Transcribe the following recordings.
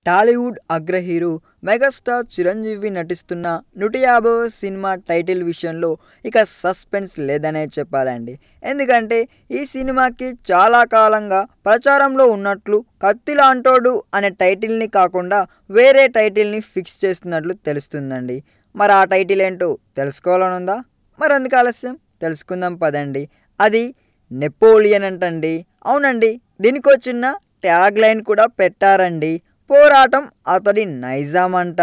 టాలీవుడ్ అగ్ర hero megastar Chiranjeevi నటిస్తున్న 150వ cinema title విషయంలో ఇక సస్పెన్స్ లేదనే చెప్పాలండి. ఎందుకంటే ఈ సినిమాకి చాలా కాలంగా ప్రచారంలో ఉన్నట్లు 'కత్తిలాంటోడు' అనే టైటిల్ని కాకుండా వేరే టైటిల్ని ఫిక్స్ చేస్తున్నట్లు తెలుస్తుందండి. మరి ఆ టైటిల్ ఏంటో తెలుసుకోవాలనుందా? మరెందుకు ఆలస్యం తెలుసుకుందాం పదండి. అది నెపోలియన్ అంటండి. అవునండి, దీనికో చిన్న ట్యాగ్ లైన్ కూడా పెట్టారండి. పోరాటం అతడి నైజాం అంట.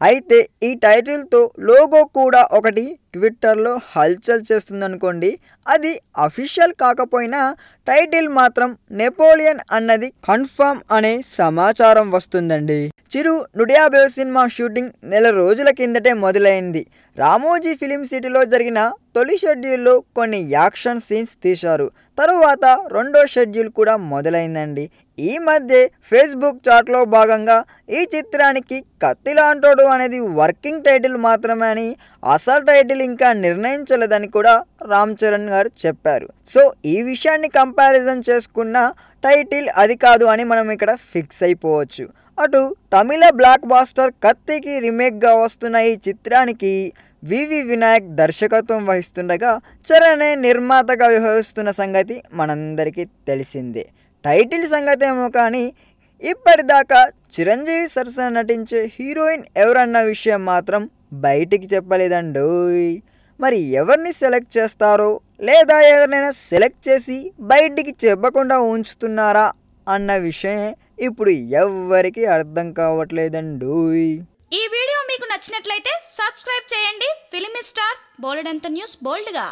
అయితే ఈ టైటిల్తో లోగో కూడా ఒకటి ట్విట్టర్లో హల్చల్ చేస్తుందనుకోండి. అది అఫీషియల్ కాకపోయినా టైటిల్ మాత్రం నెపోలియన్ అన్నది కన్ఫర్మ్ అనే సమాచారం వస్తుందండి. చిరు 150వ సినిమా షూటింగ్ నెల రోజుల కిందటే మొదలైంది. రామోజీ ఫిలిం సిటీలో జరిగిన తొలి షెడ్యూల్లో కొన్ని యాక్షన్ సీన్స్ తీశారు. తరువాత రెండో షెడ్యూల్ కూడా మొదలైందండి. ఈ మధ్య ఫేస్బుక్ చాట్లో భాగంగా ఈ చిత్రానికి 'కత్తిలాంటోడు' అనేది వర్కింగ్ టైటిల్ మాత్రమే అని, అసలు టైటిల్ ఇంకా నిర్ణయించలేదని కూడా రామ్ చరణ్ గారు చెప్పారు. సో ఈ విషయాన్ని కంపారిజన్ చేసుకున్న టైటిల్ అది కాదు అని మనం ఇక్కడ ఫిక్స్ అయిపోవచ్చు. అటు తమిళ బ్లాక్ బాస్టర్ 'కత్తి'కి రీమేక్గా వస్తున్న ఈ చిత్రానికి వివి వినాయక్ దర్శకత్వం వహిస్తుండగా చరణే నిర్మాతగా వ్యవహరిస్తున్న సంగతి మనందరికీ తెలిసిందే. టైటిల్ సంగతి ఏమో కానీ ఇప్పటిదాకా చిరంజీవి సరసన నటించే హీరోయిన్ ఎవరన్న విషయం మాత్రం బయటికి చెప్పలేదండోయ్. మరి ఎవరిని సెలెక్ట్ చేస్తారో లేదా ఎవరినైనా సెలెక్ట్ చేసి బయటికి చెప్పకుండా ఉంచుతున్నారా అన్న విషయం ఇప్పుడు ఎవ్వరికీ అర్థం కావట్లేదండోయ్. ఈ వీడియో మీకు నచ్చినట్లయితే సబ్స్క్రైబ్ చేయండి. ఫిలిమి స్టార్స్ బోలెడంత న్యూస్ బోల్డ్గా.